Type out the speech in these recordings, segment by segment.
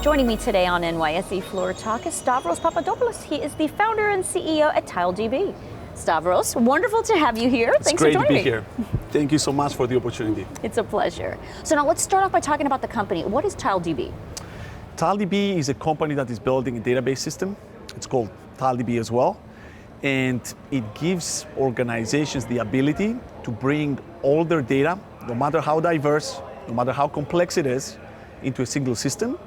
Joining me today on NYSE Floor Talk is Stavros Papadopoulos. He is the founder and CEO at TileDB. Stavros, wonderful to have you here. Thanks for joining me. It's great to be here. Thank you so much for the opportunity. It's a pleasure. So now let's start off by talking about the company. What is TileDB? TileDB is a company that is building a database system. It's called TileDB as well. And it gives organizations the ability to bring all their data, no matter how diverse, no matter how complex it is, into a single system,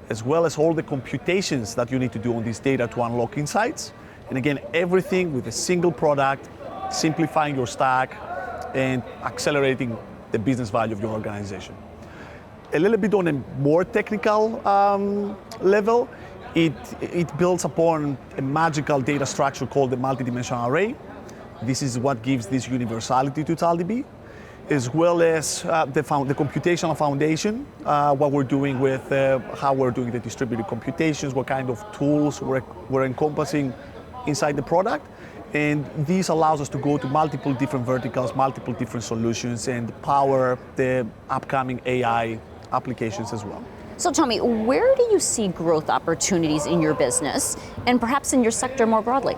as well as all the computations that you need to do on this data to unlock insights. And again, everything with a single product, simplifying your stack and accelerating the business value of your organization. A little bit on a more technical level, it builds upon a magical data structure called the multidimensional array. This is what gives this universality to TileDB, as well as the computational foundation, what we're doing with how we're doing the distributed computations, what kind of tools we're encompassing inside the product. And this allows us to go to multiple different verticals, multiple different solutions, and power the upcoming AI applications as well. So tell me, where do you see growth opportunities in your business and perhaps in your sector more broadly?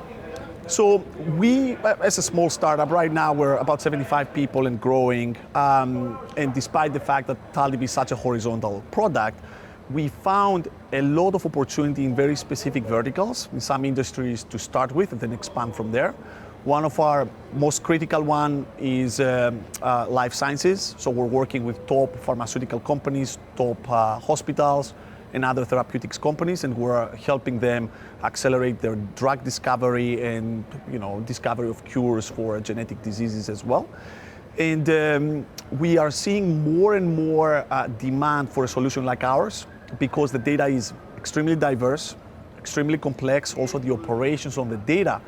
So we, as a small startup, right now we're about 75 people and growing. And despite the fact that TileDB is such a horizontal product, we found a lot of opportunity in very specific verticals, in some industries to start with and then expand from there. One of our most critical one is life sciences. So we're working with top pharmaceutical companies, top hospitals, and other therapeutics companies, and we're helping them accelerate their drug discovery and discovery of cures for genetic diseases as well. And we are seeing more and more demand for a solution like ours because the data is extremely diverse, extremely complex. Also, the operations on the data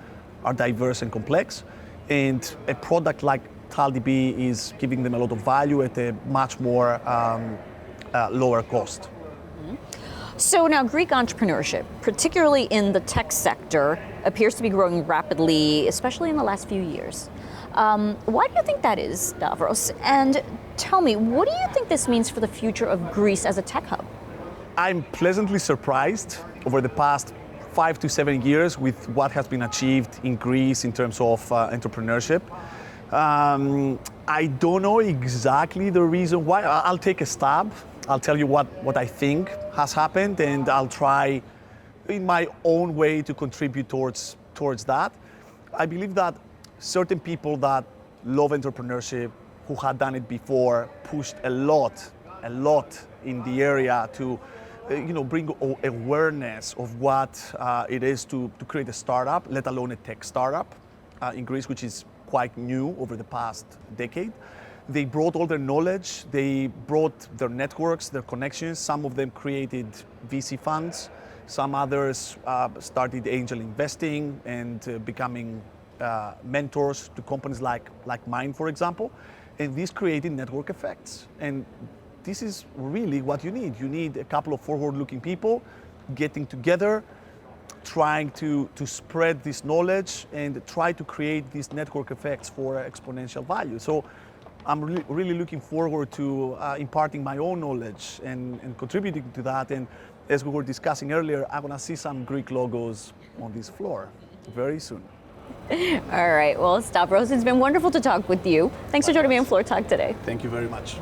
are diverse and complex. And a product like TileDB is giving them a lot of value at a much more lower cost. So now Greek entrepreneurship, particularly in the tech sector, appears to be growing rapidly, especially in the last few years. Why do you think that is, Stavros? And tell me, what do you think this means for the future of Greece as a tech hub? I'm pleasantly surprised over the past 5 to 7 years with what has been achieved in Greece in terms of entrepreneurship. I don't know exactly the reason why. I'll take a stab. I'll tell you what I think has happened, and I'll try in my own way to contribute towards that. I believe that certain people that love entrepreneurship, who had done it before, pushed a lot in the area to bring awareness of what it is to create a startup, let alone a tech startup in Greece, which is quite new over the past decade. They brought all their knowledge, they brought their networks, their connections. Some of them created VC funds, some others started angel investing and becoming mentors to companies like mine, for example. And this created network effects. And this is really what you need. You need a couple of forward-looking people getting together, trying to spread this knowledge and try to create these network effects for exponential value. So I'm really looking forward to imparting my own knowledge and contributing to that. And as we were discussing earlier, I'm going to see some Greek logos on this floor very soon. All right. Well, Stavros, it's been wonderful to talk with you. Thanks for joining me on Floor Talk today. Thank you very much.